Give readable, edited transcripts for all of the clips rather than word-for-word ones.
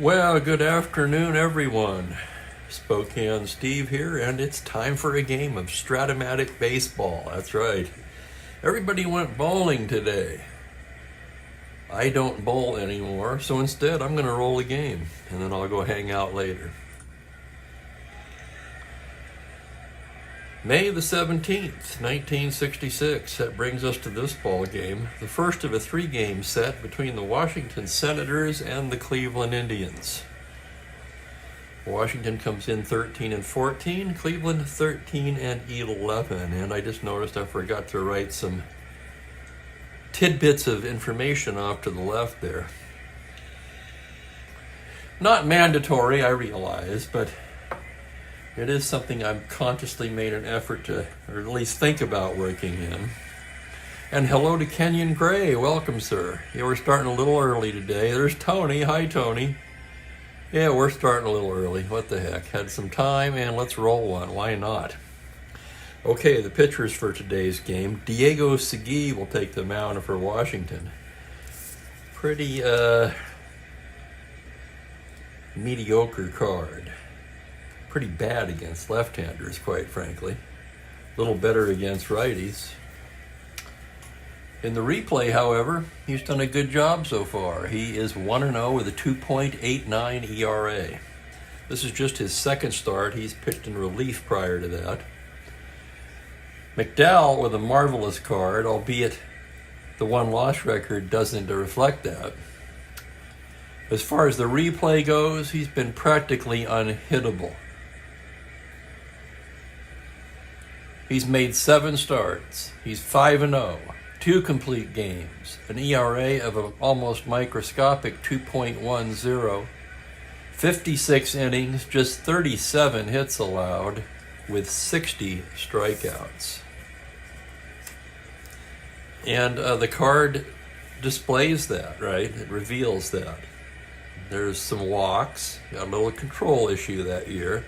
Well, good afternoon, everyone. Spokane Steve here, and it's time for a game of Strat-O-Matic baseball. That's right. Everybody went bowling today. I don't bowl anymore, so instead I'm going to roll a game, and then I'll go hang out later. May the 17th, 1966. That brings us to this ball game, the first of a three-game set between the Washington Senators and the Cleveland Indians. Washington comes in 13-14, Cleveland 13-11, and I just noticed I forgot to write some tidbits of information off to the left there. Not mandatory, I realize, but it is something I've consciously made an effort to, or at least think about working in. And hello to Kenyon Gray. Welcome, sir. Yeah, we're starting a little early today. There's Tony. Hi, Tony. Yeah, we're starting a little early. What the heck? Had some time, and let's roll one. Why not? Okay, the pitchers for today's game. Diego Segui will take the mound for Washington. Pretty mediocre card. Pretty bad against left-handers, quite frankly. A little better against righties. In the replay, however, he's done a good job so far. He is 1-0 with a 2.89 ERA. This is just his second start. He's pitched in relief prior to that. McDowell with a marvelous card, albeit the one-loss record doesn't reflect that. As far as the replay goes, he's been practically unhittable. He's made 7 starts. He's 5-0, 2 complete games, an ERA of an almost microscopic 2.10, 56 innings, just 37 hits allowed, with 60 strikeouts. And the card displays that, right? It reveals that. There's some walks, got a little control issue that year.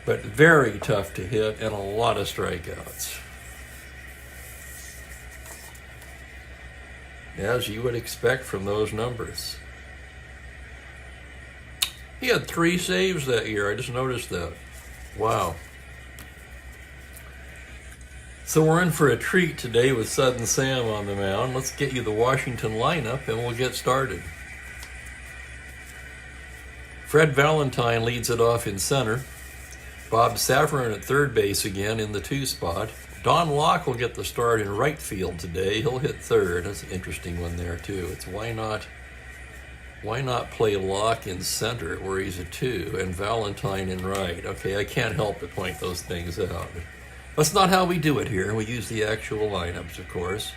But very tough to hit and a lot of strikeouts. As you would expect from those numbers. He had 3 saves that year. I just noticed that. Wow. So we're in for a treat today with Sudden Sam on the mound. Let's get you the Washington lineup and we'll get started. Fred Valentine leads it off in center. Bob Safran at third base again in the 2 spot. Don Locke will get the start in right field today. He'll hit third. That's an interesting one there too. It's why not play Locke in center where he's a 2 and Valentine in right. Okay, I can't help but point those things out. That's not how we do it here. We use the actual lineups, of course.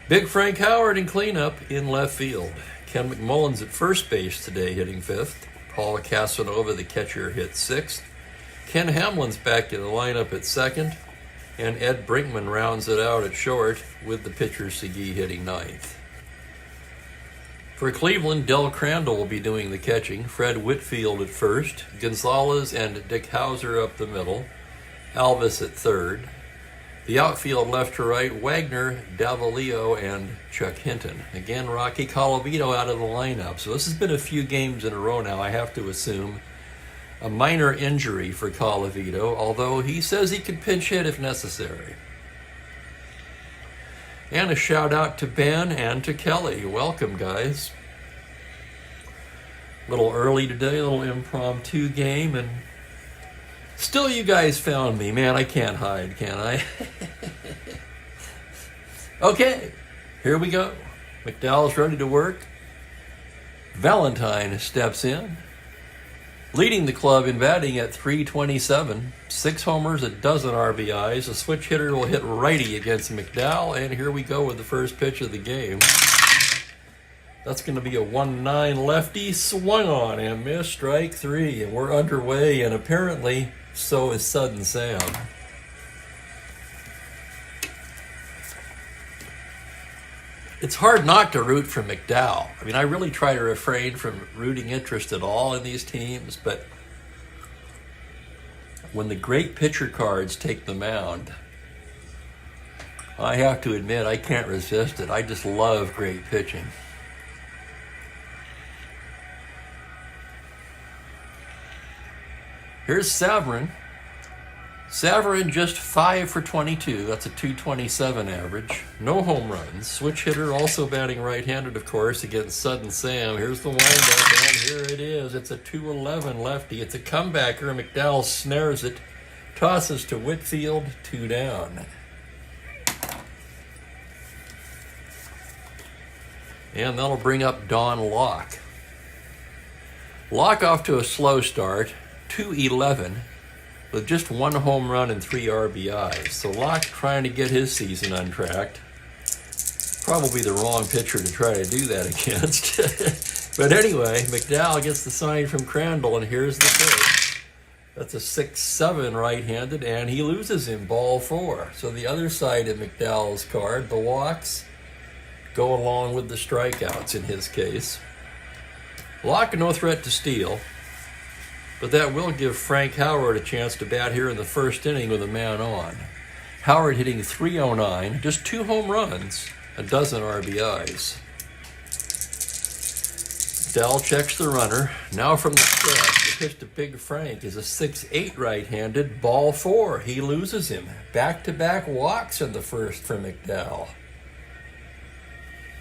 Big Frank Howard in cleanup in left field. Ken McMullen's at first base today hitting 5th. Paul Casanova, the catcher, hit 6th. Ken Hamlin's back in the lineup at 2nd, and Ed Brinkman rounds it out at short with the pitcher Segui hitting 9th. For Cleveland, Del Crandall will be doing the catching, Fred Whitfield at first, Gonzalez and Dick Hauser up the middle, Alvis at third. The outfield left to right, Wagner, Davalillo, and Chuck Hinton. Again, Rocky Colavito out of the lineup. So this has been a few games in a row now, I have to assume. A minor injury for Colavito, although he says he can pinch hit if necessary. And a shout out to Ben and to Kelly. Welcome, guys. A little early today, a little impromptu game, and still you guys found me. Man, I can't hide, can I? Okay, here we go. McDowell's ready to work. Valentine steps in. Leading the club in batting at .327, 6 homers, a dozen RBIs. A switch hitter will hit righty against McDowell, and here we go with the first pitch of the game. That's going to be a 1-9 lefty, swung on and missed, strike 3, and we're underway, and apparently so is Sudden Sam. It's hard not to root for McDowell. I mean, I really try to refrain from rooting interest at all in these teams, but when the great pitcher cards take the mound, I have to admit I can't resist it. I just love great pitching. Here's Savarin. Savarin just 5 for 22. That's a 227 average. No home runs. Switch hitter, also batting right-handed, of course, against Sudden Sam. Here's the windup, and here it is. It's a 211 lefty. It's a comebacker. McDowell snares it. Tosses to Whitfield, 2 down. And that'll bring up Don Locke. Locke off to a slow start, 211. With just 1 home run and 3 RBIs. So Locke trying to get his season untracked. Probably the wrong pitcher to try to do that against. But anyway, McDowell gets the sign from Crandall, and here's the pitch. That's a 6-7 right-handed, and he loses him, ball 4. So the other side of McDowell's card, the walks, go along with the strikeouts in his case. Locke no threat to steal. But that will give Frank Howard a chance to bat here in the first inning with a man on. Howard hitting 309, just 2 home runs, a dozen RBIs. Dell checks the runner. Now from the stretch, the pitch to Big Frank is a 6-8 right-handed, ball 4. He loses him. Back-to-back walks in the first for McDowell.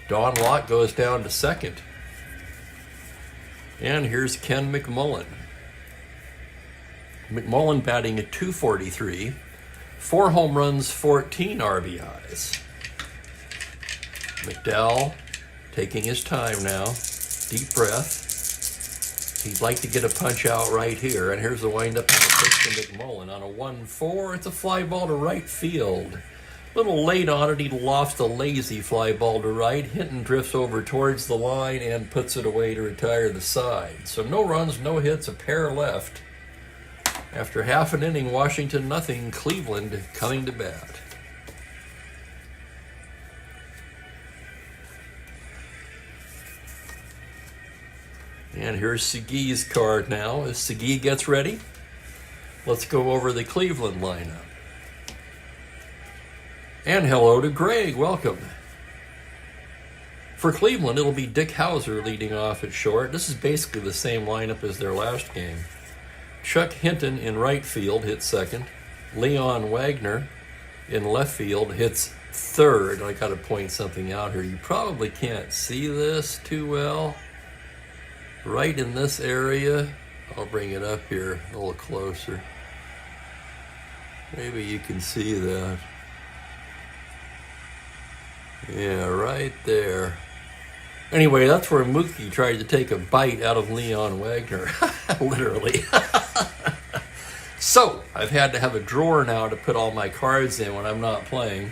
Don Locke goes down to second. And here's Ken McMullen. McMullen batting at 243, 4 home runs, 14 RBIs. McDowell taking his time now, deep breath. He'd like to get a punch out right here, and here's the windup on the pitch to McMullen on a 1-4. It's a fly ball to right field. A little late on it, he lofts a lazy fly ball to right. Hinton drifts over towards the line and puts it away to retire the side. So no runs, no hits, a pair left. After half an inning, Washington nothing, Cleveland coming to bat. And here's Seguy's card now. As Seguy gets ready, let's go over the Cleveland lineup. And hello to Greg, welcome. For Cleveland, it'll be Dick Hauser leading off at short. This is basically the same lineup as their last game. Chuck Hinton in right field hits second. Leon Wagner in left field hits third. I got to point something out here. You probably can't see this too well. Right in this area, I'll bring it up here a little closer. Maybe you can see that. Yeah, right there. Anyway, that's where Mookie tried to take a bite out of Leon Wagner, literally. So, I've had to have a drawer now to put all my cards in when I'm not playing,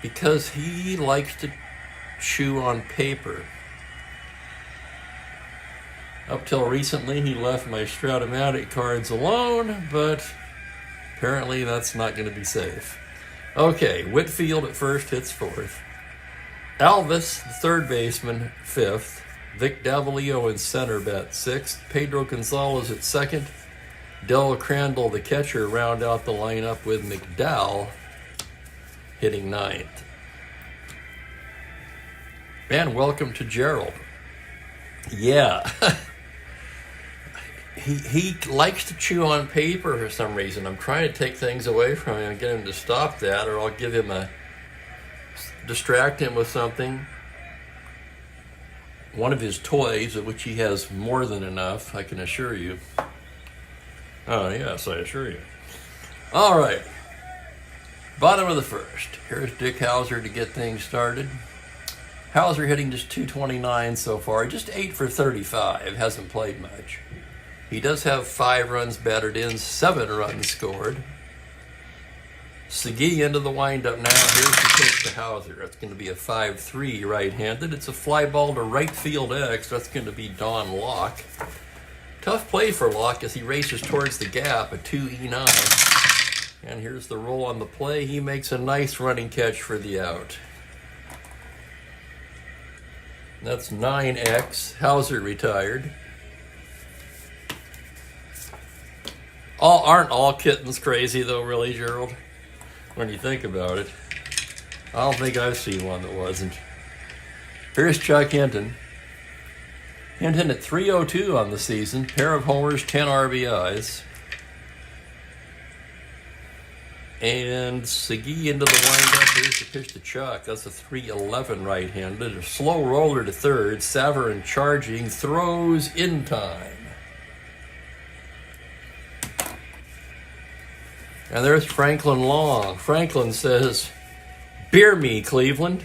because he likes to chew on paper. Up till recently, he left my Strat-O-Matic cards alone, but apparently that's not going to be safe. Okay, Whitfield at first hits fourth. Alvis, the third baseman, fifth. Vic Davalillo in center bat sixth. Pedro Gonzalez at second. Del Crandall, the catcher, round out the lineup with McDowell hitting ninth. And welcome to Gerald. Yeah. He likes to chew on paper for some reason. I'm trying to take things away from him and get him to stop that, or I'll give him distract him with something. One of his toys, of which he has more than enough, I can assure you. Oh, yes, I assure you. All right. Bottom of the first. Here's Dick Hauser to get things started. Hauser hitting just 229 so far, just 8 for 35, hasn't played much. He does have 5 runs batted in, 7 runs scored. Seguy into the windup now. Here's the pitch to Hauser. That's going to be a 5-3 right-handed. It's a fly ball to right field X. That's going to be Don Locke. Tough play for Locke as he races towards the gap, a 2-9. And here's the roll on the play. He makes a nice running catch for the out. That's 9X. Hauser retired. Aren't all kittens crazy, though, really, Gerald? When you think about it. I don't think I've seen one that wasn't. Here's Chuck Hinton. Hinton at 302 on the season, pair of homers, 10 RBIs. And Segui into the windup. Here's the pitch to Chuck. That's a 3-11 right-handed. A slow roller to third. Savarin charging, throws in time. And there's Franklin Long. Franklin says, "Beer me, Cleveland,"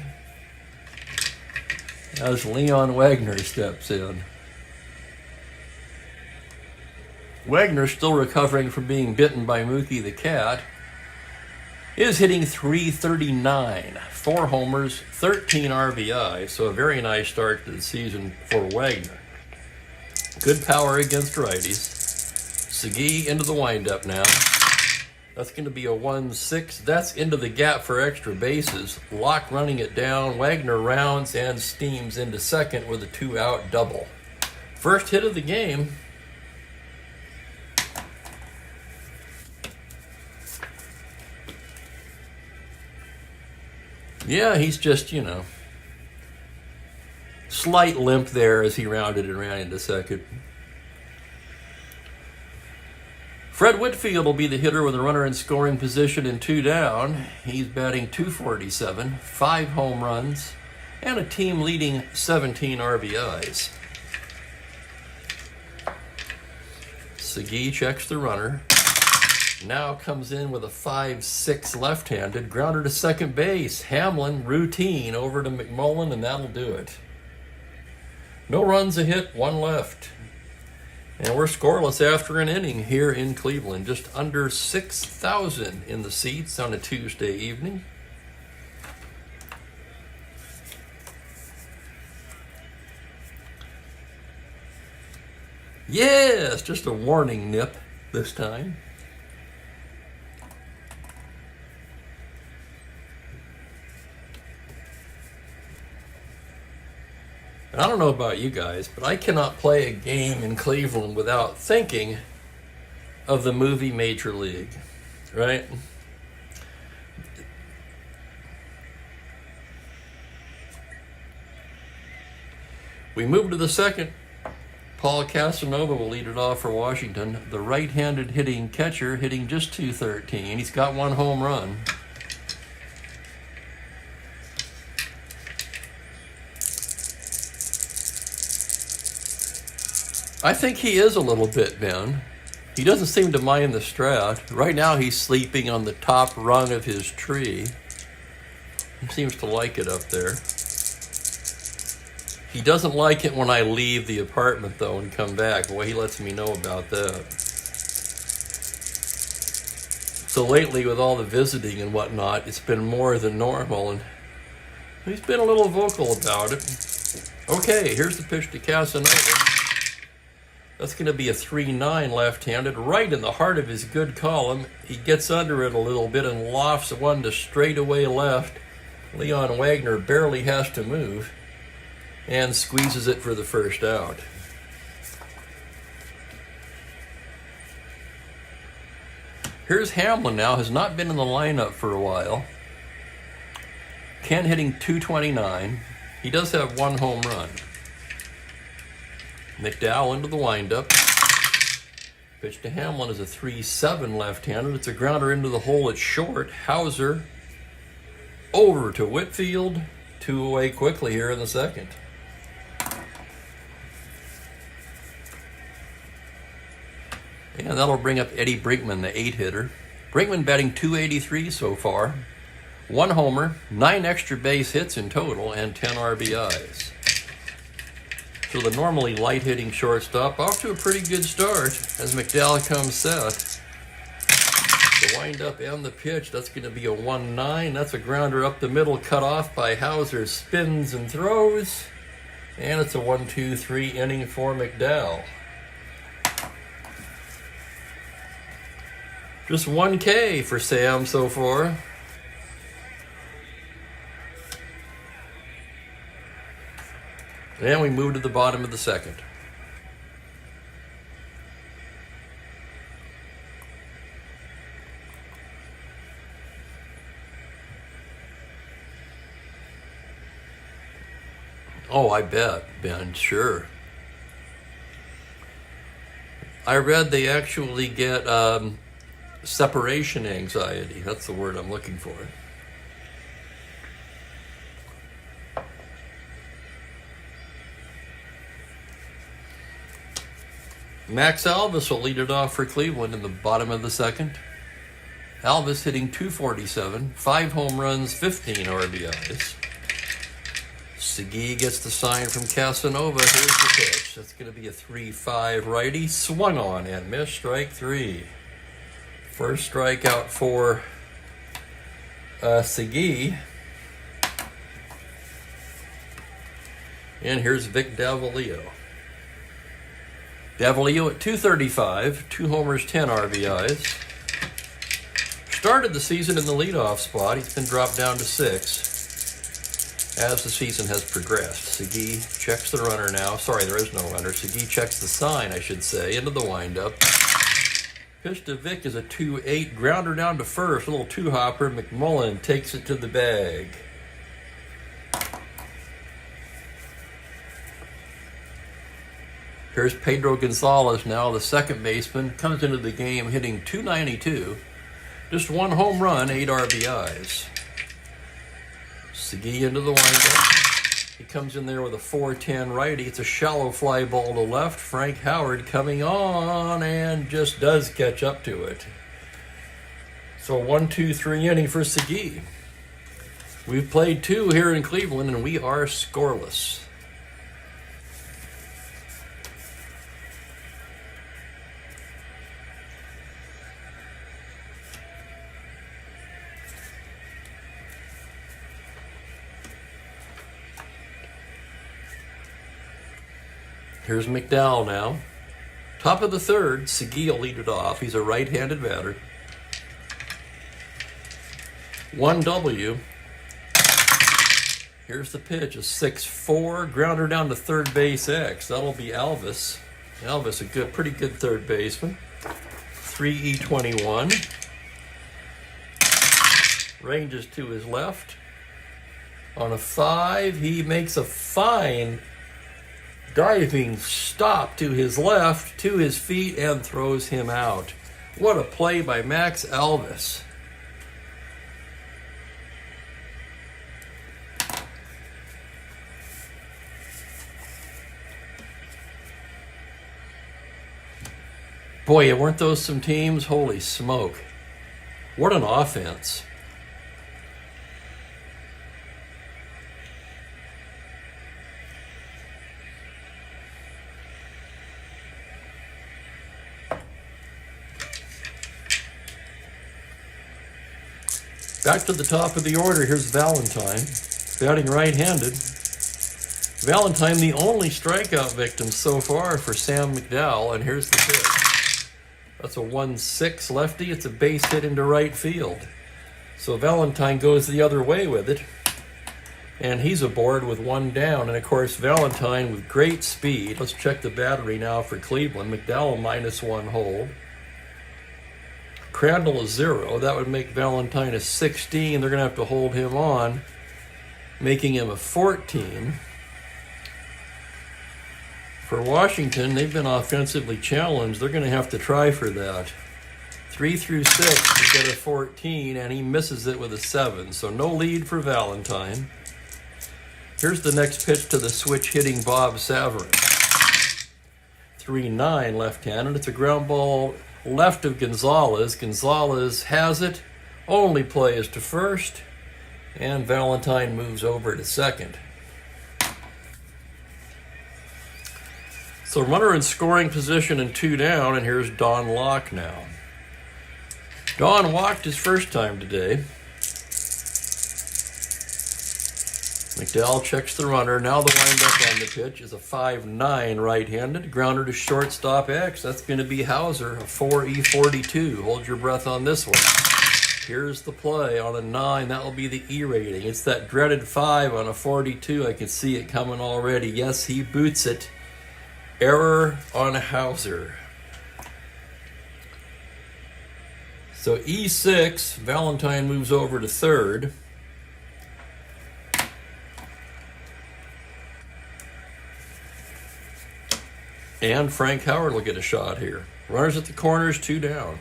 as Leon Wagner steps in. Wagner, still recovering from being bitten by Mookie the Cat, is hitting .339, 4 homers, 13 RBI, so a very nice start to the season for Wagner. Good power against righties. Segui into the windup now. That's going to be a 1-6. That's into the gap for extra bases. Locke running it down. Wagner rounds and steams into second with a 2-out double. First hit of the game. Yeah, he's just, slight limp there as he rounded and ran into second. Fred Whitfield will be the hitter with a runner in scoring position and 2 down. He's batting .247, 5 home runs, and a team-leading 17 RBIs. Segui checks the runner. Now comes in with a 5-6 left-handed grounder to second base. Hamlin, routine, over to McMullen, and that'll do it. No runs, a hit, 1 left. And we're scoreless after an inning here in Cleveland. Just under 6,000 in the seats on a Tuesday evening. Yes, just a warning nip this time. I don't know about you guys, but I cannot play a game in Cleveland without thinking of the movie Major League, right? We move to the second. Paul Casanova will lead it off for Washington. The right-handed hitting catcher hitting just .213. He's got 1 home run. I think he is a little bit, Ben. He doesn't seem to mind the Strat. Right now he's sleeping on the top rung of his tree. He seems to like it up there. He doesn't like it when I leave the apartment, though, and come back. Boy, he lets me know about that. So lately, with all the visiting and whatnot, it's been more than normal, and he's been a little vocal about it. Okay, here's the pitch to Casanova. That's going to be a 3-9 left-handed, right in the heart of his good column. He gets under it a little bit and lofts one to straightaway left. Leon Wagner barely has to move and squeezes it for the first out. Here's Hamlin now, has not been in the lineup for a while. Ken hitting .229. He does have 1 home run. McDowell into the windup. Pitch to Hamlin is a 3-7 left-handed. It's a grounder into the hole. It's short. Hauser over to Whitfield. 2 away quickly here in the second. And that'll bring up Eddie Brinkman, the 8-hitter. Brinkman batting .283 so far. 1 homer, 9 extra base hits in total, and 10 RBIs. So the normally light-hitting shortstop off to a pretty good start as McDowell comes set. The windup and the pitch, that's going to be a 1-9. That's a grounder up the middle, cut off by Hauser, spins and throws. And it's a 1-2-3 inning for McDowell. Just 1 K for Sam so far. And we move to the bottom of the second. Oh, I bet, Ben, sure. I read they actually get separation anxiety. That's the word I'm looking for. Max Alvis will lead it off for Cleveland in the bottom of the second. Alvis hitting .247, 5 home runs, 15 RBIs. Segui gets the sign from Casanova. Here's the pitch. That's going to be a 3-5 righty. Swung on and missed, strike 3. First strikeout for Segui. And here's Vic Davalillo. Davalillo at .235, 2 homers, 10 RBIs. Started the season in the leadoff spot. He's been dropped down to 6 as the season has progressed. Segui checks the runner now. Sorry, there is no runner. Segui checks the sign, I should say, into the windup. Pitch to Vic is a 2-8. Grounder down to first. A little two-hopper. McMullen takes it to the bag. Here's Pedro Gonzalez now, the second baseman. Comes into the game hitting .292. Just 1 home run, 8 RBIs. Segui into the windup. He comes in there with a 4-10 righty. It's a shallow fly ball to left. Frank Howard coming on and just does catch up to it. So 1-2-3 inning for Segui. We've played 2 here in Cleveland and we are scoreless. Here's McDowell now. Top of the third, Segui will lead it off. He's a right-handed batter. 1-W. Here's the pitch, a 6-4. Grounder down to third base X. That'll be Alvis. Alvis, a pretty good third baseman. 3-E-21. Ranges to his left. On a 5, he makes a fine diving stop to his left, to his feet, and throws him out. What a play by Max Alvis. Boy, weren't those some teams? Holy smoke. What an offense. Back to the top of the order, here's Valentine, batting right-handed. Valentine, the only strikeout victim so far for Sam McDowell, and here's the pitch. That's a 1-6 lefty. It's a base hit into right field. So Valentine goes the other way with it, and he's aboard with 1 down. And, of course, Valentine with great speed. Let's check the battery now for Cleveland. McDowell -1 hold. Crandall is 0. That would make Valentine a 16. They're going to have to hold him on, making him a 14. For Washington, they've been offensively challenged. They're going to have to try for that. 3 through 6 to get a 14, and he misses it with a 7. So no lead for Valentine. Here's the next pitch to the switch-hitting Bob Savarin. 3-9 left-handed. It's a ground ball left of Gonzalez. Gonzalez has it. Only play is to first. And Valentine moves over to second. So runner in scoring position and 2 down. And here's Don Locke now. Don walked his first time today. McDowell checks the runner. Now the windup on the pitch is a 5-9 right-handed. Grounder to shortstop X. That's going to be Hauser, a 4-E-42. Hold your breath on this one. Here's the play on a 9. That will be the E rating. It's that dreaded 5 on a 42. I can see it coming already. Yes, he boots it. Error on Hauser. So E6, Valentine moves over to third. And Frank Howard will get a shot here. Runners at the corners, 2 down.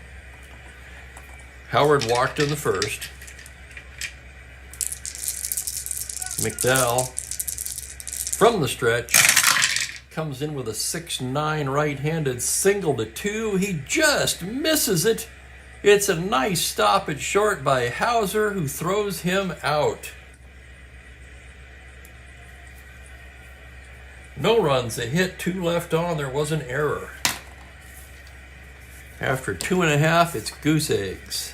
Howard walked in the first. McDowell, from the stretch, comes in with a 6-9 right-handed single to 2. He just misses it. It's a nice stop at short by Hauser, who throws him out. No runs, a hit, 2 left on. There was an error. After 2.5, it's goose eggs.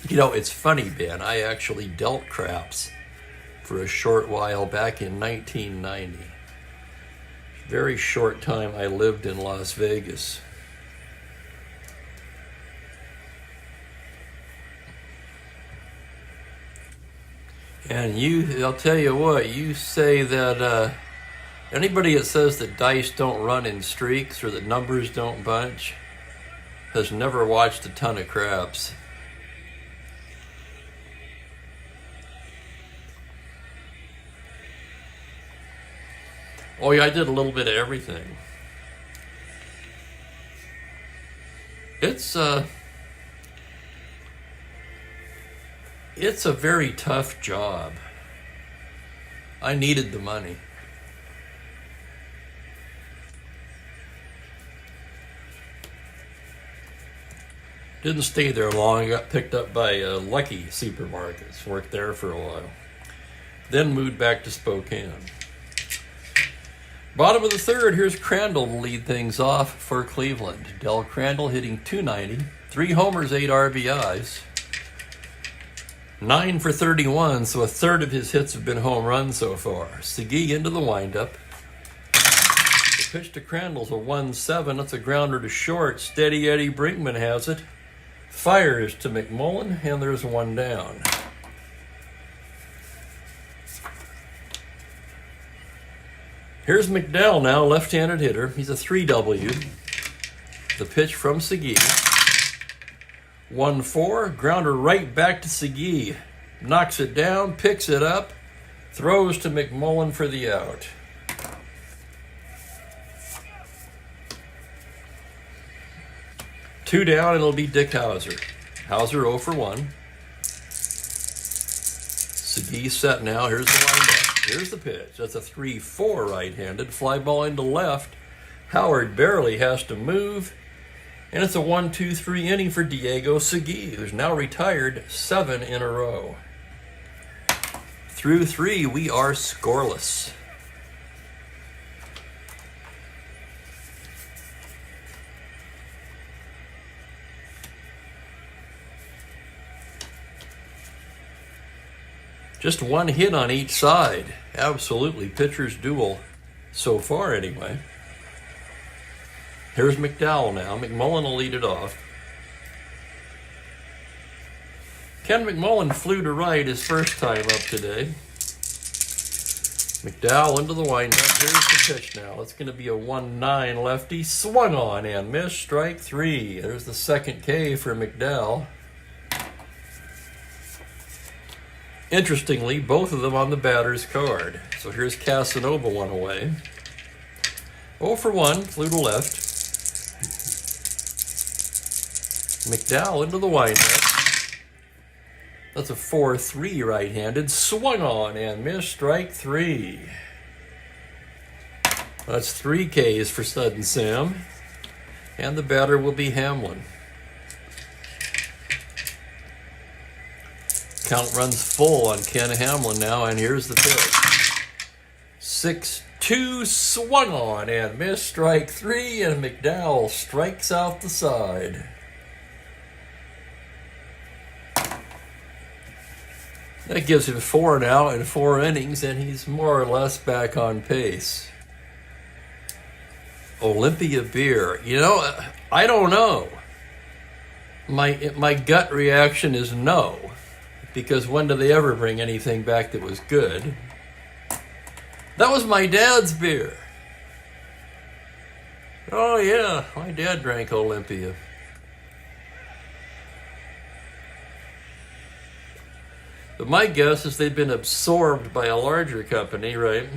You know, it's funny, Ben. I actually dealt craps for a short while back in 1990. Very short time I lived in Las Vegas. And I'll tell you what, you say that anybody that says that dice don't run in streaks or that numbers don't bunch has never watched a ton of craps. Oh yeah, I did a little bit of everything. It's a very tough job. I needed the money. Didn't stay there long. I got picked up by Lucky Supermarkets. Worked there for a while. Then moved back to Spokane. Bottom of the third, here's Crandall to lead things off for Cleveland. Del Crandall hitting .290, 3 homers, 8 RBIs, 9 for 31, so a third of his hits have been home runs so far. Segui into the windup. The pitch to Crandall's a 1-7. That's a grounder to short. Steady Eddie Brinkman has it. Fires to McMullen, and there's 1 down. Here's McDowell now, left-handed hitter. He's a 3W. The pitch from Segui. 1-4, grounder right back to Segui. Knocks it down, picks it up, throws to McMullen for the out. Two down, it'll be Dick Hauser. Hauser 0 for 1. Segui set now. Here's the windup. Here's the pitch. That's a 3-4 right-handed. Fly ball into left. Howard barely has to move. And it's a 1-2-3 inning for Diego Segui, who's now retired 7 in a row. Through 3, we are scoreless. Just 1 hit on each side. Absolutely pitcher's duel so far anyway. Here's McDowell now. McMullen will lead it off. Ken McMullen flew to right his first time up today. McDowell into the windup. Here's the pitch now. It's going to be a 1-9 lefty. Swung on and missed. Strike 3. There's the second K for McDowell. Interestingly, both of them on the batter's card. So here's Casanova 1 away. 0 for 1, flew to left. McDowell into the windup. That's a 4-3 right-handed. Swung on and missed. Strike 3. That's 3 Ks for Sudden Sam. And the batter will be Hamlin. Count runs full on Ken Hamlin now, and here's the pitch. 6-2, swung on and missed. Strike 3, and McDowell strikes out the side. That gives him 4 now in 4 innings, and he's more or less back on pace. Olympia beer. You know, I don't know. My gut reaction is no. Because when do they ever bring anything back that was good? That was my dad's beer. Oh yeah, my dad drank Olympia. But my guess is they've been absorbed by a larger company, right?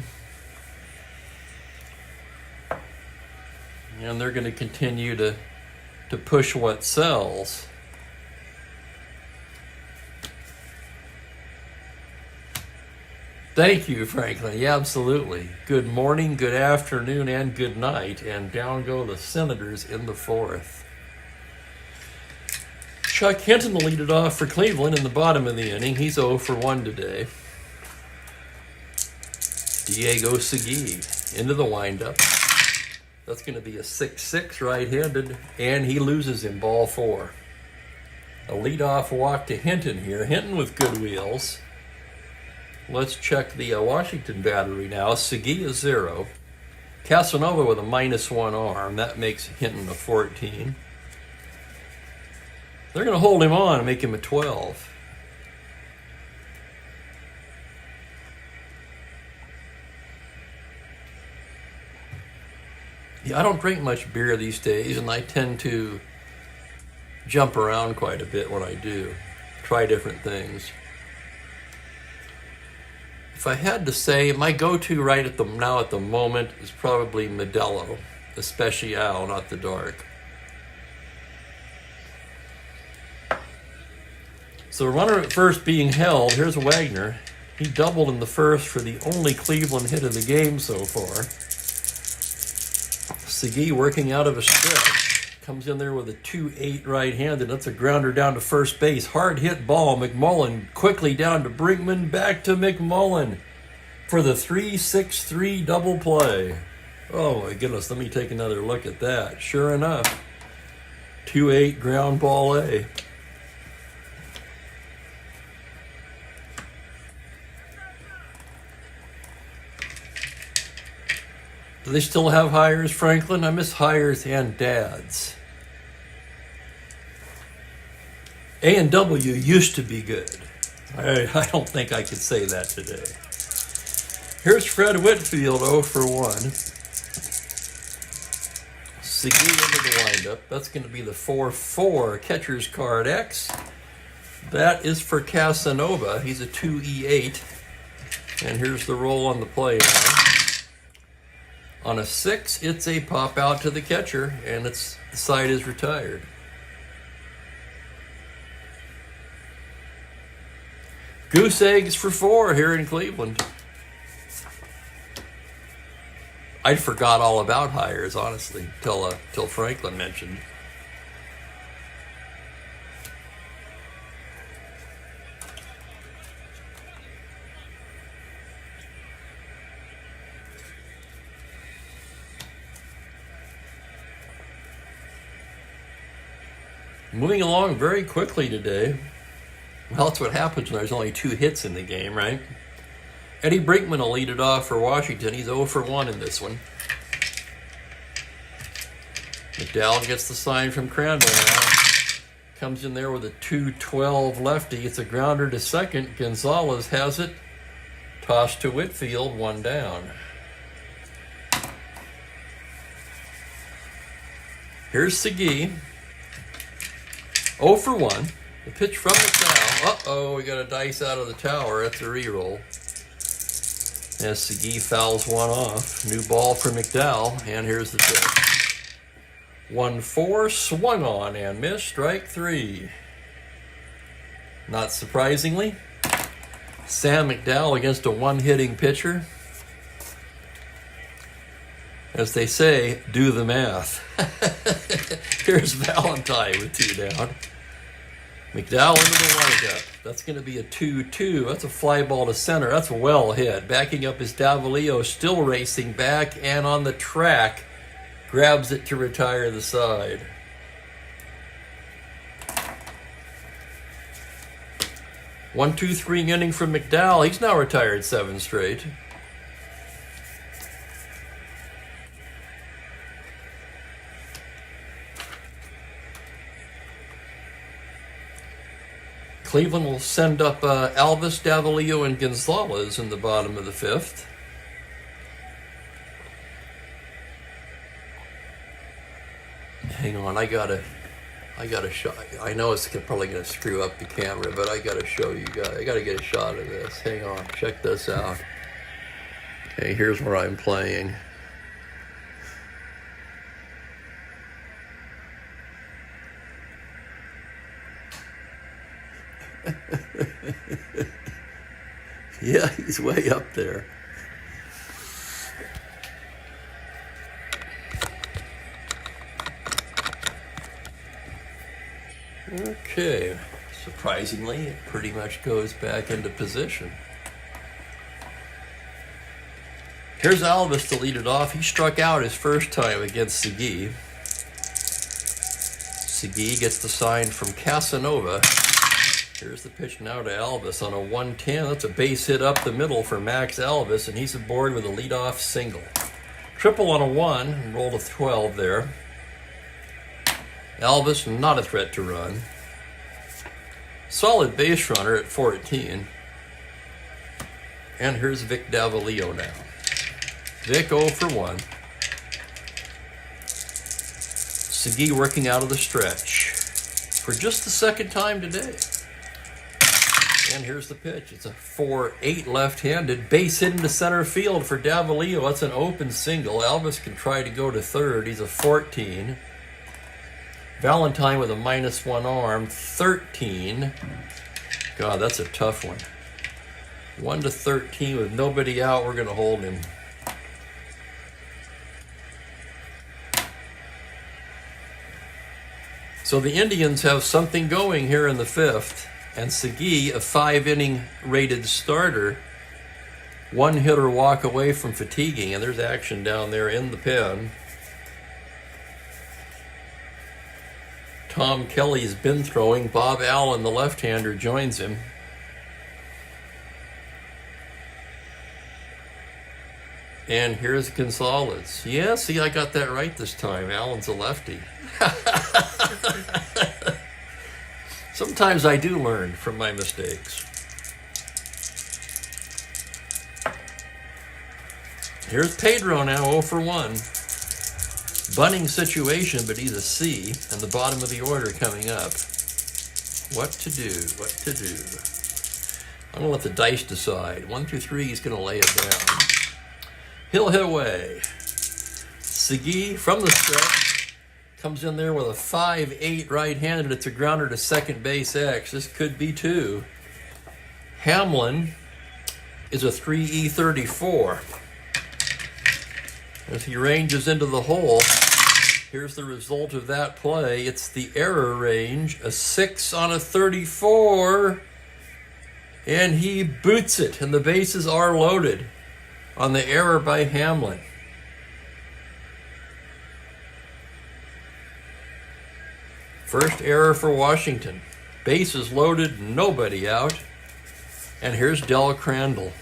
and they're going to continue to push what sells. Thank you, Franklin. Yeah, absolutely. Good morning, good afternoon, and good night. And down go the Senators in the 4th. Chuck Hinton will lead it off for Cleveland in the bottom of the inning. He's 0 for 1 today. Diego Segui into the windup. That's going to be a 6-6 right-handed, and he loses in ball 4. A leadoff walk to Hinton here. Hinton with good wheels. Let's check the Washington battery now. Segui is 0. Casanova with a -1 arm. That makes Hinton a 14. They're going to hold him on and make him a 12. Yeah, I don't drink much beer these days, and I tend to jump around quite a bit when I do. Try different things. If I had to say, my go-to right at the moment is probably Modelo, Especial, not the dark. So the runner at first being held, here's Wagner. He doubled in the first for the only Cleveland hit of the game so far. Segui working out of a stretch. Comes in there with a 2-8 right-handed. That's a grounder down to first base. Hard hit ball. McMullen quickly down to Brinkman. Back to McMullen for the 3-6-3 double play. Oh my goodness, let me take another look at that. Sure enough, 2-8 ground ball A. Do they still have hires, Franklin? I miss hires and dads. A&W used to be good. I don't think I could say that today. Here's Fred Whitfield, 0 for 1. Segui into the windup. That's going to be the 4-4 catcher's card X. That is for Casanova. He's a 2E8. And here's the roll on the play now. On a 6, it's a pop out to the catcher, and the side is retired. Goose eggs for 4 here in Cleveland. I forgot all about hires, honestly, till Franklin mentioned. Moving along very quickly today. Well, that's what happens when there's only 2 hits in the game, right? Eddie Brinkman will lead it off for Washington. He's 0 for 1 in this one. McDowell gets the sign from Crandall now. Comes in there with a 2-12 lefty. It's a grounder to second. Gonzalez has it. Tossed to Whitfield, 1 down. Here's Segui. 0 for 1. The pitch from McDowell. Uh-oh, we got a dice out of the tower. That's a re-roll. As Segui fouls one off. New ball for McDowell. And here's the pitch. 1-4, swung on and missed. Strike 3. Not surprisingly, Sam McDowell against a one-hitting pitcher. As they say, do the math. Here's Valentine with 2 down. McDowell into the windup. That's going to be a 2-2. That's a fly ball to center. That's well hit. Backing up is Davalillo, still racing back and on the track. Grabs it to retire the side. One, 2, 3 inning from McDowell. He's now retired 7 straight. Cleveland will send up Alvis, Davalillo, and Gonzalez in the bottom of the 5th. Hang on, I gotta show. I know it's probably gonna screw up the camera, but I gotta show you guys. I gotta get a shot of this. Hang on, check this out. Okay, here's where I'm playing. Yeah, he's way up there. Okay, surprisingly, it pretty much goes back into position. Here's Alvis to lead it off. He struck out his first time against Segui. Segui gets the sign from Casanova. Here's the pitch now to Alvis on a 110. That's a base hit up the middle for Max Alvis, and he's aboard with a leadoff single. Triple on a 1, and rolled a 12 there. Alvis not a threat to run. Solid base runner at 14. And here's Vic Davalillo now. Vic 0 for 1. Segui working out of the stretch for just the second time today. And here's the pitch. It's a 4-8 left-handed. Base hit into center field for Davalillo. That's an open single. Alvis can try to go to third. He's a 14. Valentine with a -1 arm. 13. God, that's a tough one. 1-13 with nobody out. We're going to hold him. So the Indians have something going here in the 5th, and Segui, a 5-inning rated starter, 1 hitter walk away from fatiguing, and there's action down there in the pen. Tom Kelly's been throwing. Bob Allen, the left-hander, joins him. And here's Gonzalez. Yeah, see, I got that right this time. Allen's a lefty. Sometimes I do learn from my mistakes. Here's Pedro now, 0 for 1. Bunning situation, but he's a C, and the bottom of the order coming up. What to do, what to do. I'm going to let the dice decide. 1 through 3, he's going to lay it down. He'll hit away. Segui from the stretch comes in there with a 5-8 right-handed. It's a grounder to second base X. This could be 2. Hamlin is a 3E34. As he ranges into the hole, here's the result of that play. It's the error range, a 6 on a 34, and he boots it, and the bases are loaded on the error by Hamlin. First error for Washington. Bases loaded, nobody out. And here's Del Crandall.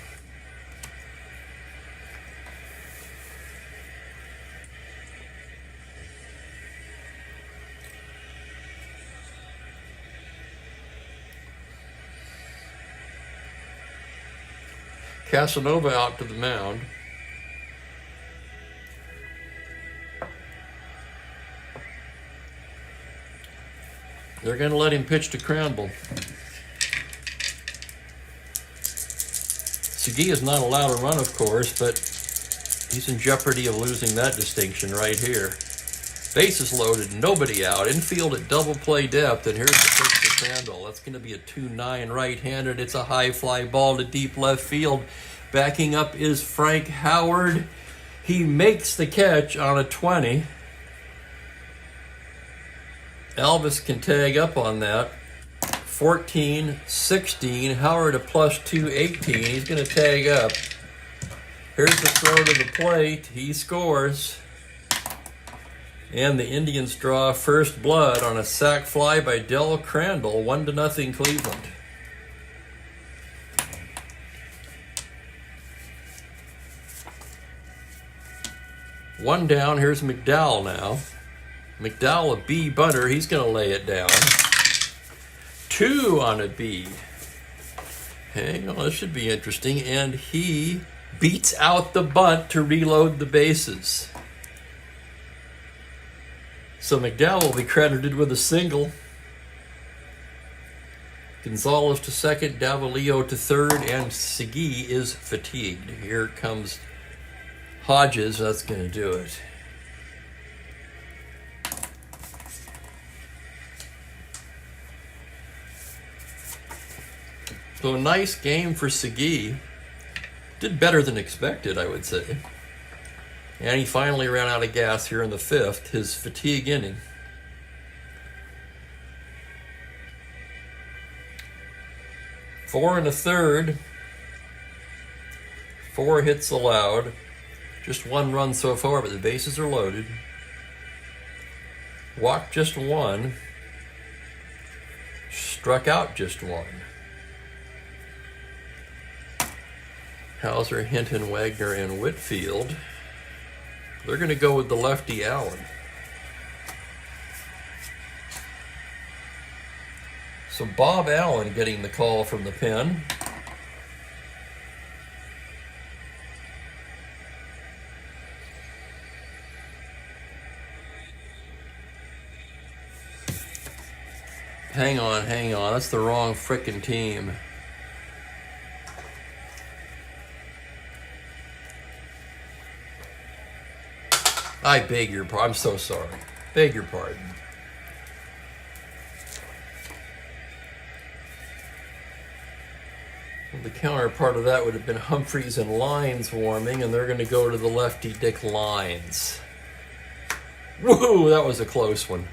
Casanova out to the mound. They're going to let him pitch to Crandall. Segui is not allowed to run, of course, but he's in jeopardy of losing that distinction right here. Bases loaded, nobody out. Infield at double play depth, and here's the pitch to Crandall. That's going to be a 2-9 right-handed. It's a high fly ball to deep left field. Backing up is Frank Howard. He makes the catch on a 20. Alvis can tag up on that. 14-16. Howard a +2, 18. He's going to tag up. Here's the throw to the plate. He scores. And the Indians draw first blood on a sac fly by Del Crandall. 1-0 Cleveland. One down. Here's McDowell now. McDowell, a B bunter. He's going to lay it down. 2 on a B. Hang on, this should be interesting. And he beats out the bunt to reload the bases. So McDowell will be credited with a single. Gonzalez to second, Davalillo to third, and Segui is fatigued. Here comes Hodges. That's going to do it. So a nice game for Segui. Did better than expected, I would say. And he finally ran out of gas here in the fifth, his fatigue inning. Four and a third. 4 hits allowed. Just 1 run so far, but the bases are loaded. Walked just 1. Struck out just 1. Hauser, Hinton, Wagner, and Whitfield. They're going to go with the lefty Allen. So Bob Allen getting the call from the pen. Hang on. That's the wrong frickin' team. I beg your pardon. I'm so sorry. Beg your pardon. Well, the counterpart of that would have been Humphreys and Lyons warming, and they're going to go to the lefty Dick Lyons. Woo, that was a close one.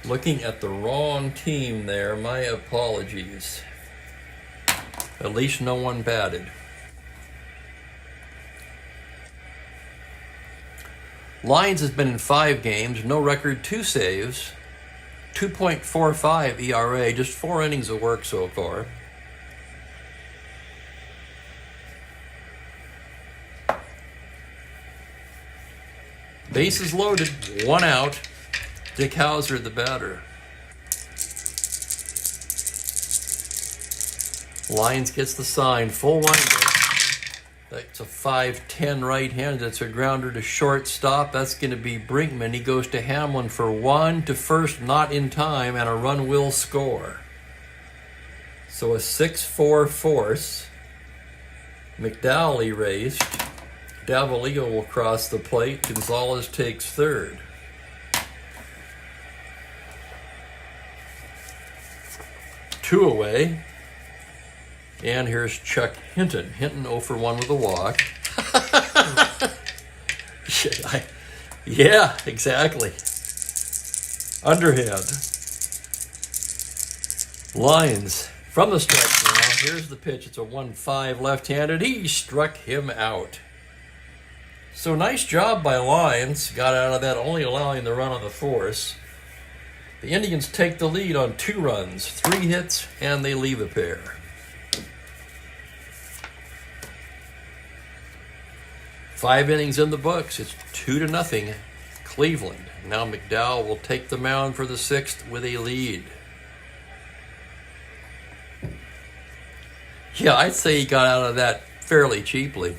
Looking at the wrong team there. My apologies. At least no one batted. Lyons has been in 5 games, no record, 2 saves, 2.45 ERA, just 4 innings of work so far. Bases loaded, 1 out. Dick Hauser, the batter. Lyons gets the sign, full windup. That's a 5-10 right-handed. It's a grounder to shortstop. That's going to be Brinkman. He goes to Hamlin for 1 to first, not in time, and a run will score. So a 6-4 force. McDowell erased. Davalillo will cross the plate. Gonzalez takes third. Two away. And here's Chuck Hinton. Hinton 0 for 1 with a walk. Yeah, exactly. Underhand. Lyons from the stretch now. Here's the pitch. It's a 1-5 left-handed. He struck him out. So nice job by Lyons. Got out of that, only allowing the run on the force. The Indians take the lead on 2 runs, 3 hits, and they leave a pair. Five innings in the books. It's 2-0 Cleveland. Now McDowell will take the mound for the 6th with a lead. Yeah, I'd say he got out of that fairly cheaply.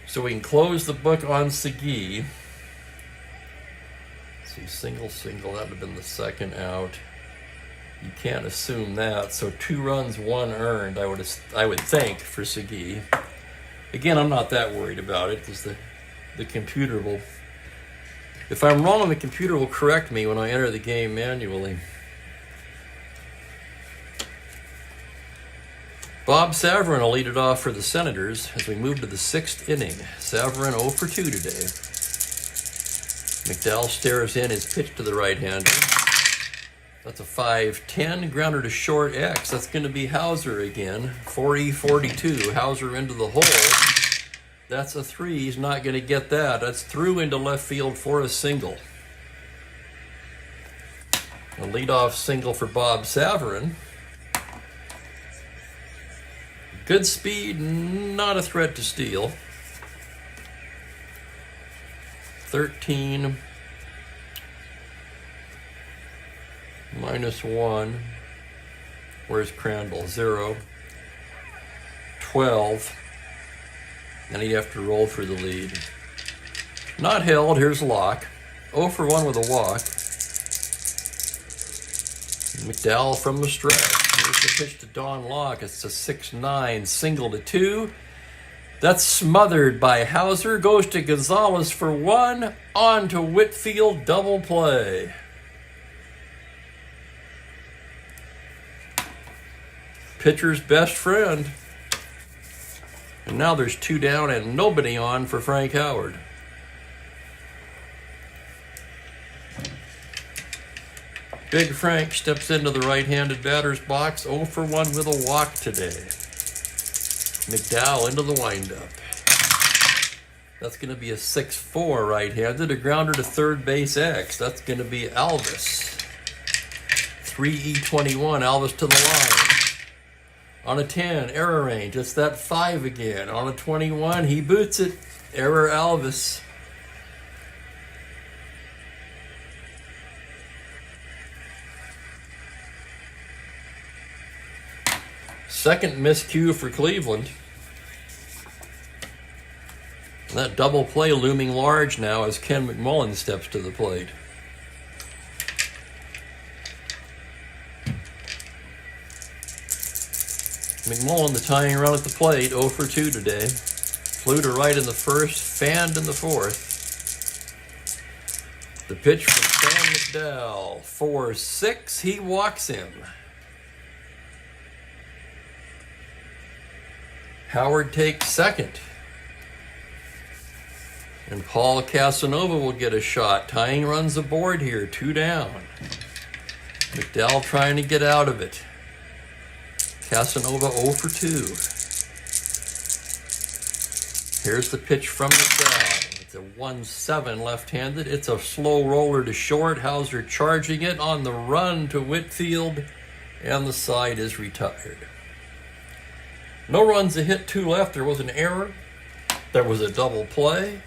So we can close the book on Segui. Let's see, single. That would have been the 2nd out. You can't assume that. So 2 runs, 1 earned, I would think, for Segui. Again, I'm not that worried about it because the computer will... If I'm wrong, the computer will correct me when I enter the game manually. Bob Savarin will lead it off for the Senators as we move to the 6th inning. Savarin 0 for 2 today. McDowell stares in his pitch to the right-hander. That's a 5-10 grounder to short X. That's going to be Hauser again. 40-42. Hauser into the hole. That's a 3. He's not going to get that. That's through into left field for a single. A leadoff single for Bob Savarin. Good speed, not a threat to steal. 13 -1. Where's Crandall? 0. 12. And he'd have to roll for the lead. Not held. Here's Locke. 0 for 1 with a walk. McDowell from the stretch. Here's the pitch to Don Locke. It's a 6-9 single to 2. That's smothered by Hauser. Goes to Gonzalez for one. On to Whitfield, double play. Pitcher's best friend. And now there's 2 down and nobody on for Frank Howard. Big Frank steps into the right-handed batter's box, 0 for 1 with a walk today. McDowell into the windup. That's going to be a 6-4 right-handed. A grounder to third base X. That's going to be Alvis. 3E21, Alvis to the line. On a 10, error range. It's that 5 again. On a 21, he boots it. Error Alvis. Second miscue for Cleveland. And that double play looming large now as Ken McMullen steps to the plate. McMullen, the tying run at the plate, 0 for 2 today. Flew to right in the first, fanned in the fourth. The pitch from Sam McDowell, 4-6, he walks him. Howard takes second. And Paul Casanova will get a shot. Tying runs aboard here, 2 down. McDowell trying to get out of it. Casanova 0 for 2. Here's the pitch from McDowell. It's a 1-7 left-handed. It's a slow roller to short. Hauser charging it on the run to Whitfield. And the side is retired. No runs, a hit, 2 left. There was an error. There was a double play.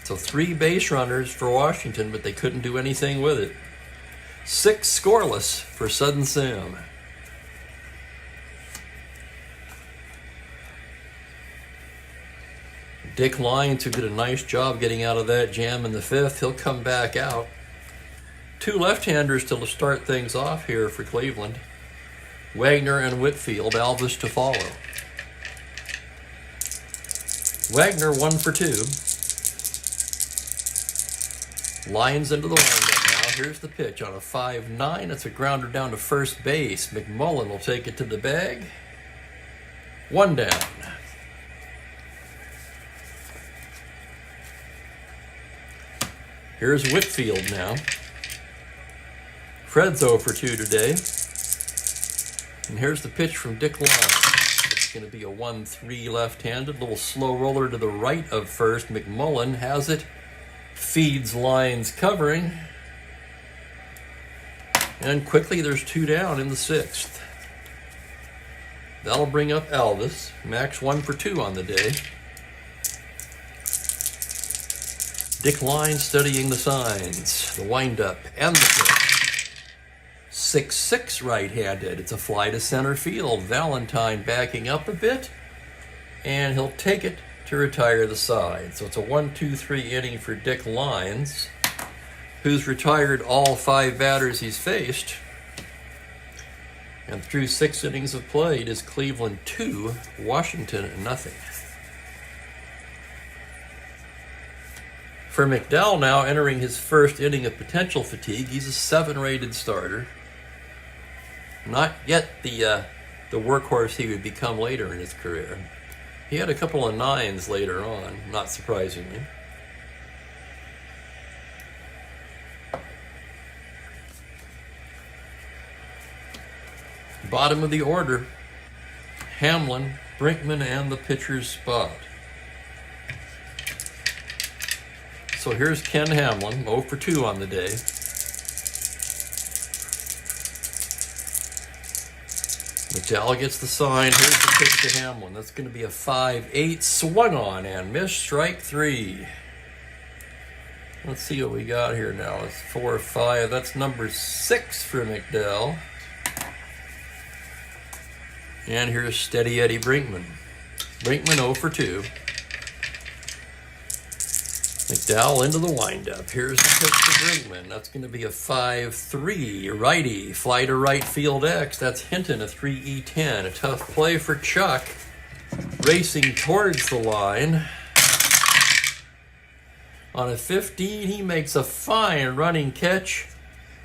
So 3 base runners for Washington, but they couldn't do anything with it. 6 scoreless for Sudden Sam. Dick Lyons, who did a nice job getting out of that jam in the 5th, he'll come back out. 2 left-handers to start things off here for Cleveland. Wagner and Whitfield, Alvis to follow. Wagner 1 for 2. Lyons into the windup now. Here's the pitch on a 5-9. It's a grounder down to first base. McMullen will take it to the bag. 1 down. Here's Whitfield now. Fred's 0 for 2 today. And here's the pitch from Dick Lyons. It's going to be a 1-3 left-handed. Little slow roller to the right of first. McMullen has it. Feeds Lyons covering. And quickly there's 2 down in the 6th. That'll bring up Alvis. Max 1 for 2 on the day. Dick Lyons studying the signs. The windup and the pitch. 6-6 right-handed. It's a fly to center field. Valentine backing up a bit. And he'll take it to retire the side. So it's a 1-2-3 inning for Dick Lyons, who's retired all 5 batters he's faced. And through 6 innings of play, it is Cleveland 2, Washington 0. For McDowell now entering his first inning of potential fatigue, he's a 7-rated starter. Not yet the workhorse he would become later in his career. He had a couple of 9s later on, not surprisingly. Bottom of the order, Hamlin, Brinkman, and the pitcher's spot. So here's Ken Hamlin, 0 for 2 on the day. McDowell gets the sign. Here's the pitch to Hamlin. That's going to be a 5-8, swung on and missed, strike 3. Let's see what we got here now. It's 4-5. That's number 6 for McDowell. And here's Steady Eddie Brinkman. Brinkman 0 for 2. McDowell into the windup. Here's the pitch to Brinkman. That's going to be a 5-3 righty. Fly to right field X. That's Hinton, a 3E10. A tough play for Chuck. racing towards the line. On a 15, he makes a fine running catch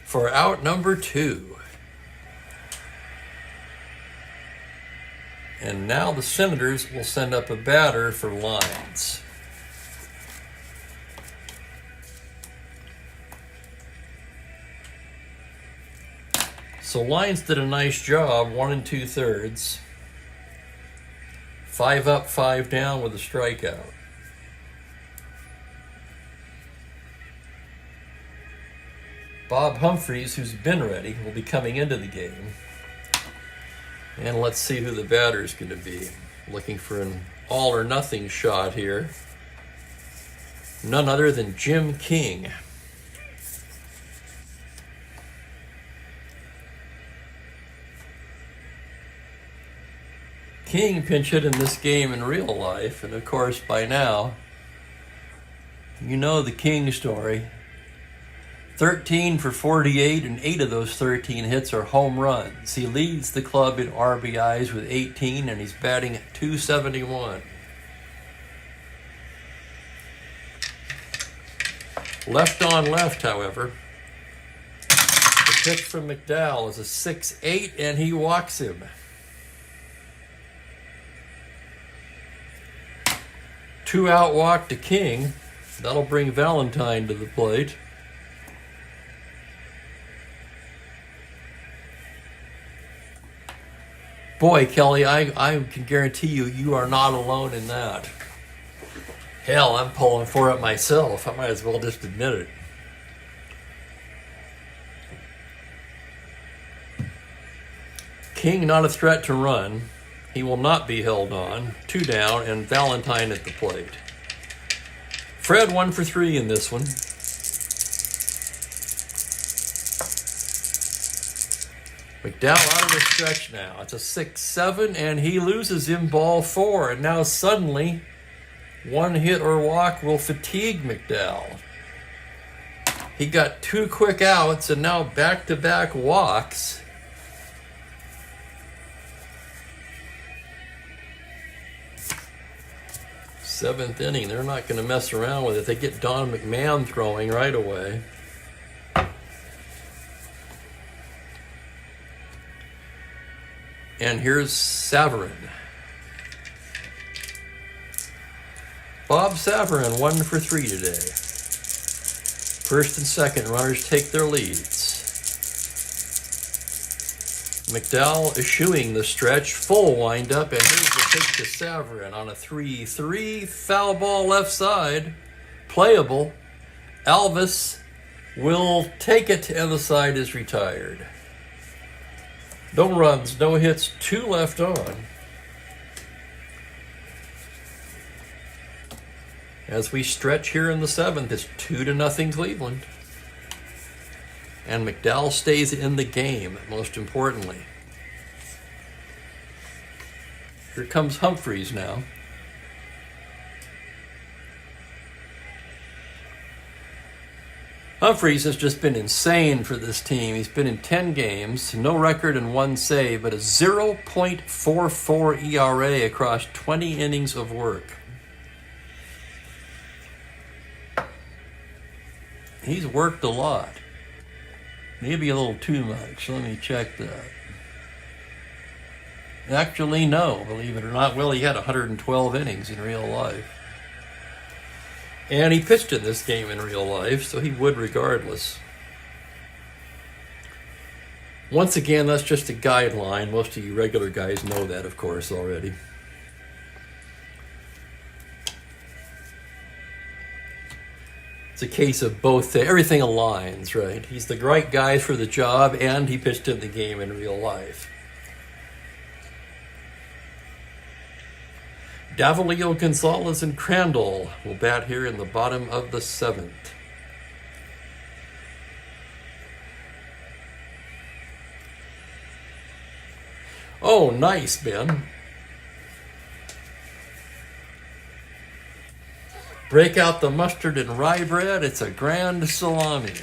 for out number 2. And now the Senators will send up a batter for lines. So Lyons did a nice job, 1 2/3. 5 up, 5 down with a strikeout. Bob Humphreys, who's been ready, will be coming into the game. And let's see who the batter is going to be. Looking for an all or nothing shot here. None other than Jim King. King pinch hit in this game in real life, and of course by now, you know the King story. 13 for 48, and 8 of those 13 hits are home runs. He leads the club in RBIs with 18, and he's batting at .271. Left on left, however. The pitch from McDowell is a 6-8, and he walks him. 2-out walk to King. That'll bring Valentine to the plate. Boy, Kelly, I can guarantee you are not alone in that. Hell, I'm pulling for it myself. I might as well just admit it. King not a threat to run. He will not be held on. 2 down, and Valentine at the plate. Fred 1 for 3 in this one. McDowell out of the stretch now. It's a 6-7, and he loses him ball 4. And now suddenly, 1 hit or walk will fatigue McDowell. He got 2 quick outs, and now back-to-back walks. Seventh inning, they're not going to mess around with it. They get Don McMahon throwing right away. And here's Savarin. Bob Savarin 1 for 3 today. First and second runners take their leads. McDowell eschewing the stretch, full windup, and here's the pitch to Savarin on a 3-3, foul ball left side, playable. Alvis will take it, and the side is retired. No runs, no hits, 2 left on. As we stretch here in the 7th, it's 2-0 Cleveland. And McDowell stays in the game, most importantly. Here comes Humphreys now. Humphreys has just been insane for this team. He's been in 10 games, no record and 1 save, but a 0.44 ERA across 20 innings of work. He's worked a lot. Maybe a little too much. Let me check that. Actually, no, believe it or not. Well, he had 112 innings in real life. And he pitched in this game in real life, so he would regardless. Once again, that's just a guideline. Most of you regular guys know that, of course, already. It's a case of both. Everything aligns, right? He's the right guy for the job, and he pitched in the game in real life. Davalillo, Gonzalez, and Crandall will bat here in the bottom of the 7th. Oh, nice, Ben. Break out the mustard and rye bread. It's a grand salami.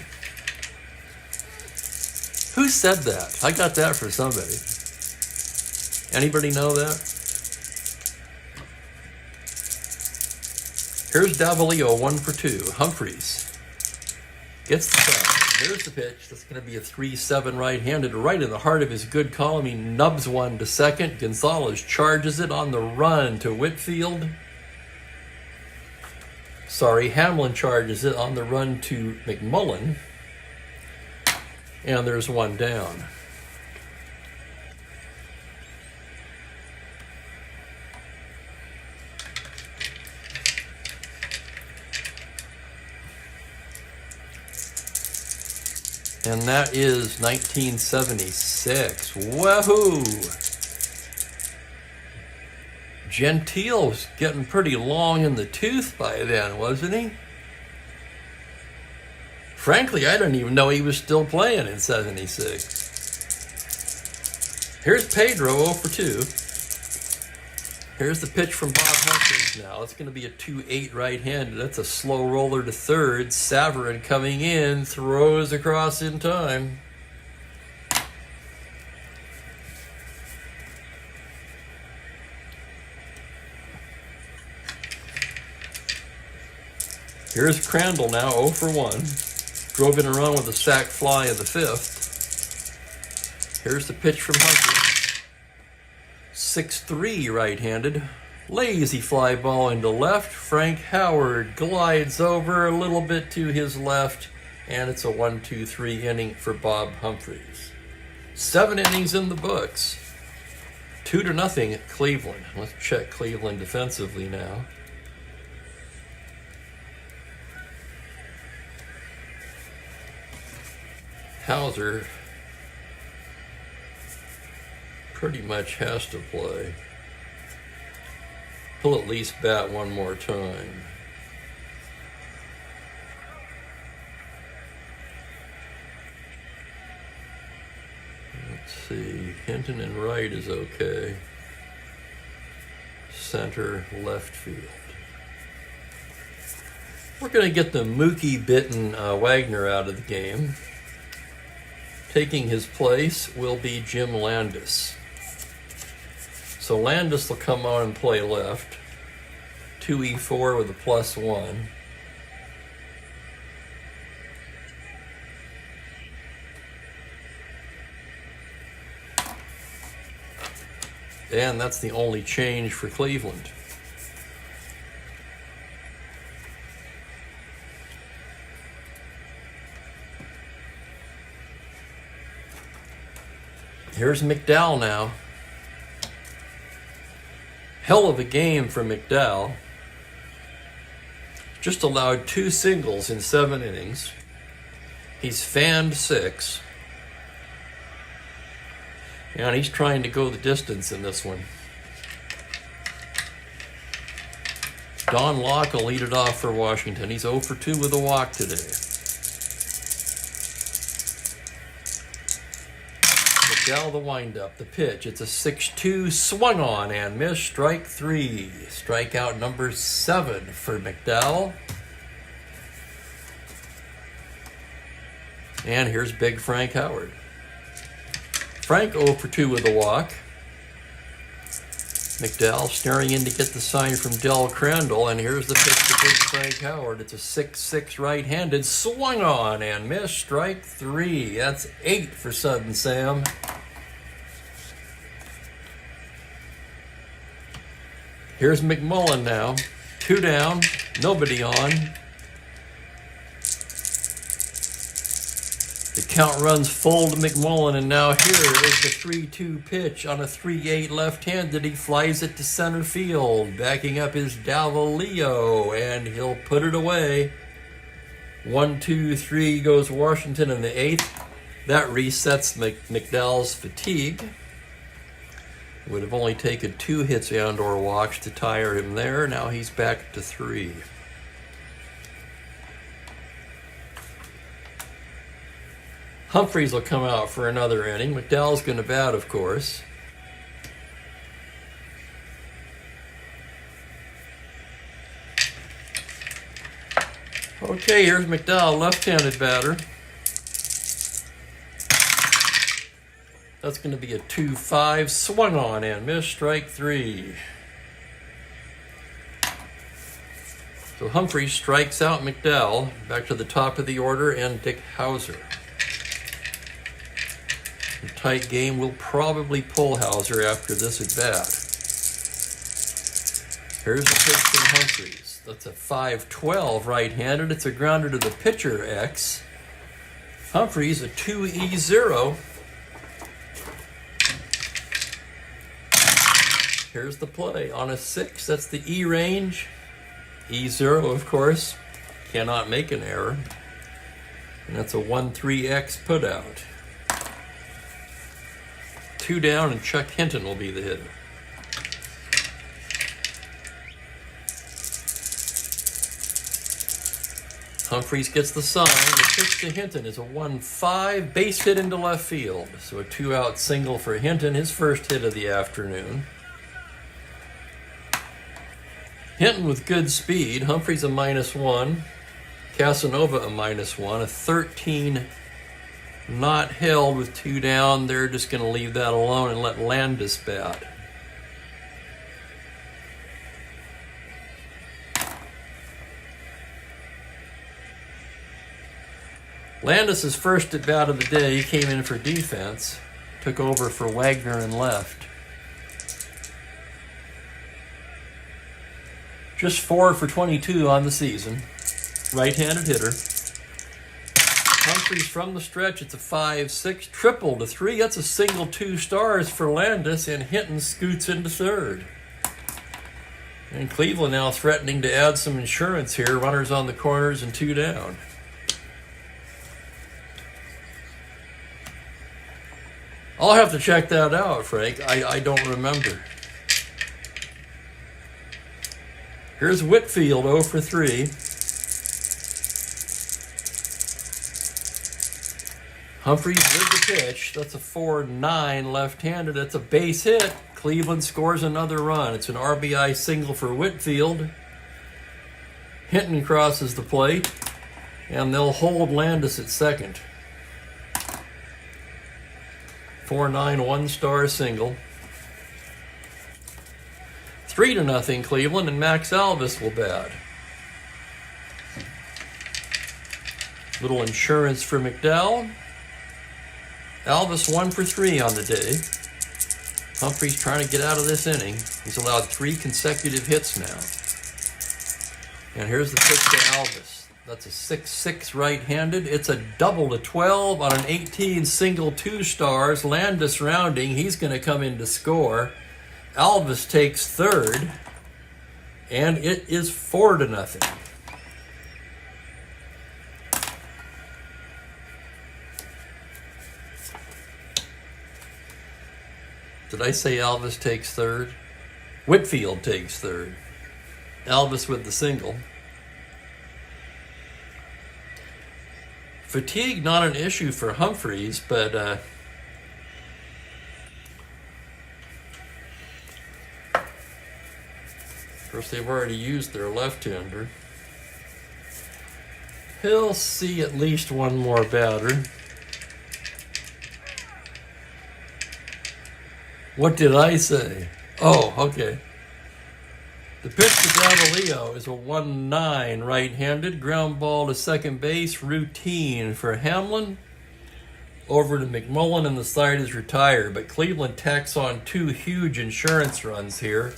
Who said that? I got that for somebody. Anybody know that? Here's Davalillo, 1 for 2. Humphreys gets the count. Here's the pitch. That's going to be a 3-7 right-handed, right in the heart of his good column. He nubs one to second. Gonzalez charges it on the run to Whitfield. Sorry, Hamlin charges it on the run to McMullen. And there's one down. And that is 1976. Wahoo! Gentile was getting pretty long in the tooth by then, wasn't he? Frankly, I didn't even know he was still playing in 76. Here's Pedro, 0 for 2. Here's the pitch from Bob Humphreys now. It's going to be a 2-8 right-handed. That's a slow roller to third. Savarin coming in, throws across in time. Here's Crandall now, 0 for 1. Drove in a run with a sac fly in the 5th. Here's the pitch from Humphreys. 6-3 right-handed. Lazy fly ball into left. Frank Howard glides over a little bit to his left, and it's a 1-2-3 inning for Bob Humphreys. 7 innings in the books. 2-0 at Cleveland. Let's check Cleveland defensively now. Hauser pretty much has to play. He'll at least bat one more time. Let's see. Hinton and right is okay. Center, left field. We're going to get the Mookie-bitten Wagner out of the game. Taking his place will be Jim Landis. So Landis will come on and play left. 2E4 with a +1. And that's the only change for Cleveland. Here's McDowell now. Hell of a game for McDowell. Just allowed 2 singles in 7 innings. He's fanned 6. And he's trying to go the distance in this one. Don Locke will lead it off for Washington. He's 0 for 2 with a walk today. McDowell the windup, the pitch. It's a 6-2 swung on and missed. Strike 3. Strikeout number 7 for McDowell. And here's big Frank Howard. Frank 0 for 2 with a walk. McDowell staring in to get the sign from Del Crandall, and here's the pitch to big Frank Howard. It's a 6-6 right-handed, swung on and missed. Strike 3. That's 8 for Sudden Sam. Here's McMullen now. 2 down, nobody on. The count runs full to McMullen, and now here is the 3-2 pitch on a 3-8 left-handed. He flies it to center field. Backing up is Davalillo, and he'll put it away. 1-2-3 goes Washington in the 8th. That resets McDowell's fatigue. Would have only taken 2 hits and or walks to tire him there. Now he's back to 3. Humphreys will come out for another inning. McDowell's going to bat, of course. Okay, here's McDowell, left-handed batter. That's going to be a 2-5, swung on and missed. Strike 3. So Humphreys strikes out McDowell, back to the top of the order, and Dick Hauser. A tight game will probably pull Hauser after this at bat. Here's the pitch from Humphreys. That's a 5-12 right-handed. It's a grounder to the pitcher X. Humphreys a 2-E-0. Here's the play on a 6. That's the E range. E0, of course. Cannot make an error. And that's a 1-3X putout. 2 down, and Chuck Hinton will be the hitter. Humphreys gets the sign. The pitch to Hinton is a 1-5 base hit into left field. So a 2-out single for Hinton, his first hit of the afternoon. Hinton with good speed. Humphreys a -1. Casanova a -1. A 13 not held with 2 down. They're just going to leave that alone and let Landis bat. Landis' first at bat of the day, he came in for defense. Took over for Wagner and left. Just 4 for 22 on the season. Right-handed hitter. Humphreys from the stretch, it's a 5-6 triple to 3. That's a single 2 stars for Landis, and Hinton scoots into third. And Cleveland now threatening to add some insurance here. Runners on the corners and 2 down. I'll have to check that out, Frank. I don't remember. Here's Whitfield, 0 for 3. Humphreys with the pitch. That's a 4-9 left-handed. That's a base hit. Cleveland scores another run. It's an RBI single for Whitfield. Hinton crosses the plate, and they'll hold Landis at second. 4-9 one-star single. 3-0 Cleveland, and Max Alvis will bat. Little insurance for McDowell. Alvis 1 for 3 on the day. Humphreys trying to get out of this inning. He's allowed 3 consecutive hits now. And here's the pitch to Alvis. That's a 6-6 right-handed. It's a double to 12 on an 18 single 2 stars. Landis rounding. He's going to come in to score. Alvis takes third, and it is 4-0. Did I say Alvis takes third? Whitfield takes third. Alvis with the single. Fatigue not an issue for Humphreys, but of course they've already used their left-hander. He'll see at least one more batter. What did I say? Oh, okay. The pitch to Davalillo is a 1-9 right-handed. Ground ball to second base. Routine for Hamlin. Over to McMullen, and the side is retired. But Cleveland tacks on 2 huge insurance runs here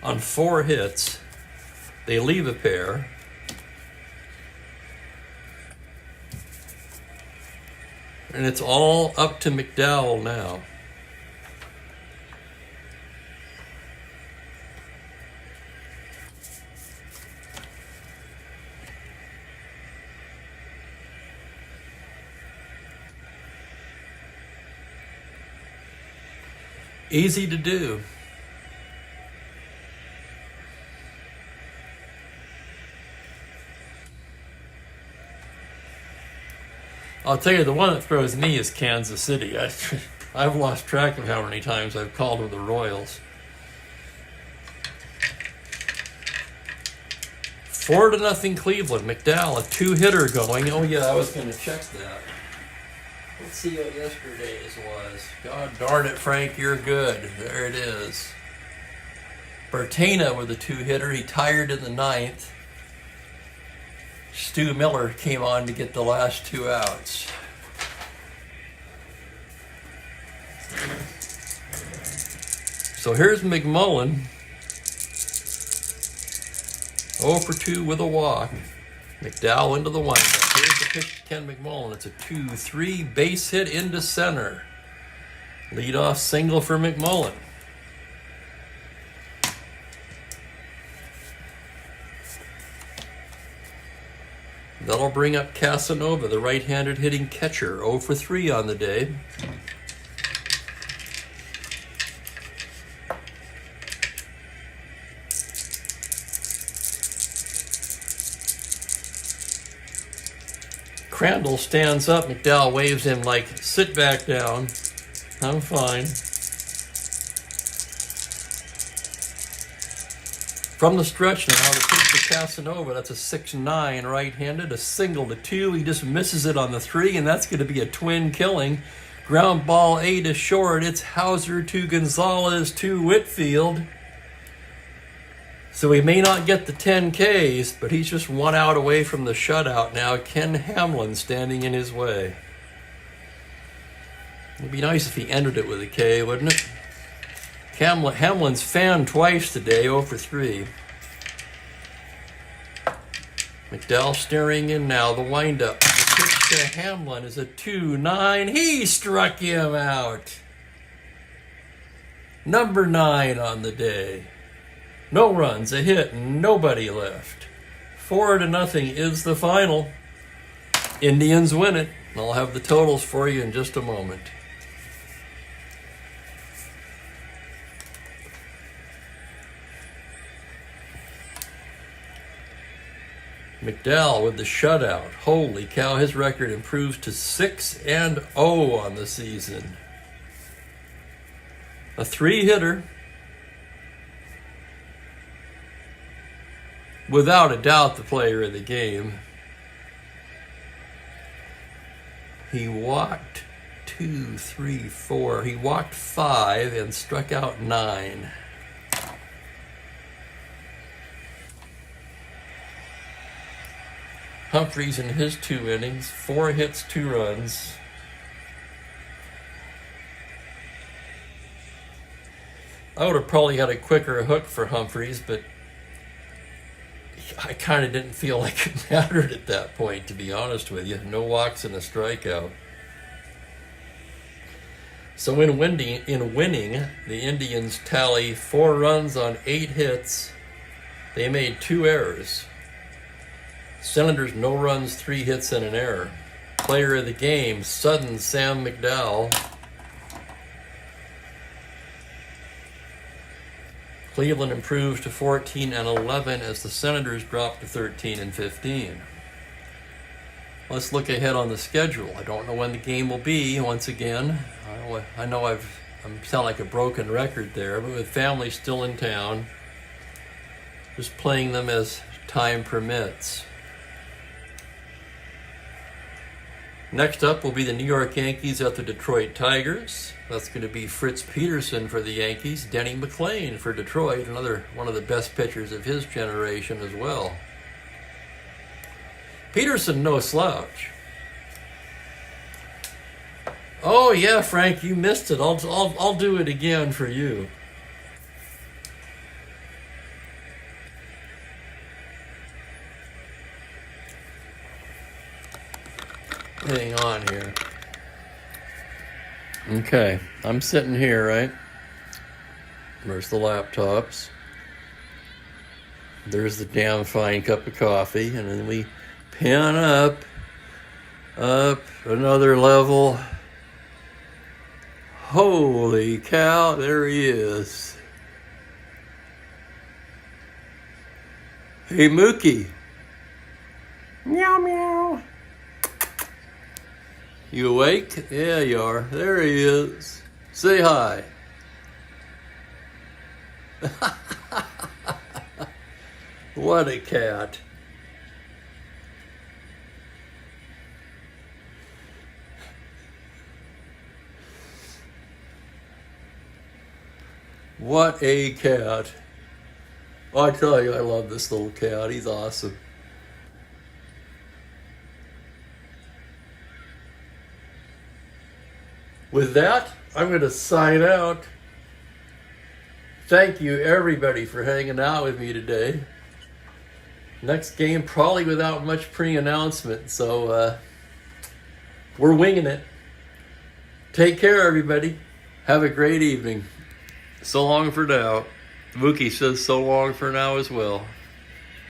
on 4 hits. They leave a pair. And it's all up to McDowell now. Easy to do. I'll tell you, the one that throws me is Kansas City. I've lost track of how many times I've called them the Royals. 4-0 Cleveland. McDowell, a 2-hitter going. Oh yeah, I was going to check that. Let's see what yesterday's was. God darn it, Frank, you're good. There it is. Bertena with a 2-hitter. He tired in the 9th. Stu Miller came on to get the last 2 outs. So here's McMullen, 0 for 2 with a walk. McDowell into the windup. Here's the pitch to Ken McMullen. It's a 2-3 base hit into center. Leadoff single for McMullen. That'll bring up Casanova, the right-handed hitting catcher, 0 for 3 on the day. Crandall stands up. McDowell waves him like, sit back down. I'm fine. From the stretch now, the pitch to Casanova. That's a 6-9 right-handed, a single to 2. He just misses it on the 3, and that's going to be a twin killing. Ground ball A to short. It's Hauser to Gonzalez to Whitfield. So he may not get the 10 Ks, but he's just 1 out away from the shutout now. Ken Hamlin standing in his way. It'd be nice if he ended it with a K, wouldn't it? Hamlin's fanned twice today, 0 for 3. McDowell staring in now, the windup. The pitch to Hamlin is a 2-9. He struck him out. Number 9 on the day. No runs, a hit, nobody left. 4-0 is the final. Indians win it. I'll have the totals for you in just a moment. McDowell with the shutout. Holy cow, his record improves to 6-0 on the season. A 3-hitter. Without a doubt, the player of the game. He walked 2, 3, 4. He walked 5 and struck out 9. Humphreys in his 2 innings, 4 hits, 2 runs. I would have probably had a quicker hook for Humphreys, but I kind of didn't feel like it mattered at that point, to be honest with you. No walks and a strikeout. So in winning, the Indians tally 4 runs on 8 hits. They made 2 errors. Senators, no runs, 3 hits, and an error. Player of the game, sudden Sam McDowell. Cleveland improves to 14-11 as the Senators drop to 13-15. Let's look ahead on the schedule. I don't know when the game will be once again. I know I sound like a broken record there, but with family still in town, just playing them as time permits. Next up will be the New York Yankees at the Detroit Tigers. That's going to be Fritz Peterson for the Yankees, Denny McLain for Detroit, another one of the best pitchers of his generation as well. Peterson, no slouch. Oh yeah, Frank, you missed it. I'll do it again for you. Hang on here. Okay, I'm sitting here, right? There's the laptops. There's the damn fine cup of coffee, and then we pan up another level. Holy cow, there he is. Hey, Mookie. Meow, meow. You awake? Yeah, you are. There he is. Say hi. What a cat. What a cat. I tell you, I love this little cat. He's awesome. With that, I'm going to sign out. Thank you, everybody, for hanging out with me today. Next game, probably without much pre-announcement, so we're winging it. Take care, everybody. Have a great evening. So long for now. Mookie says so long for now as well.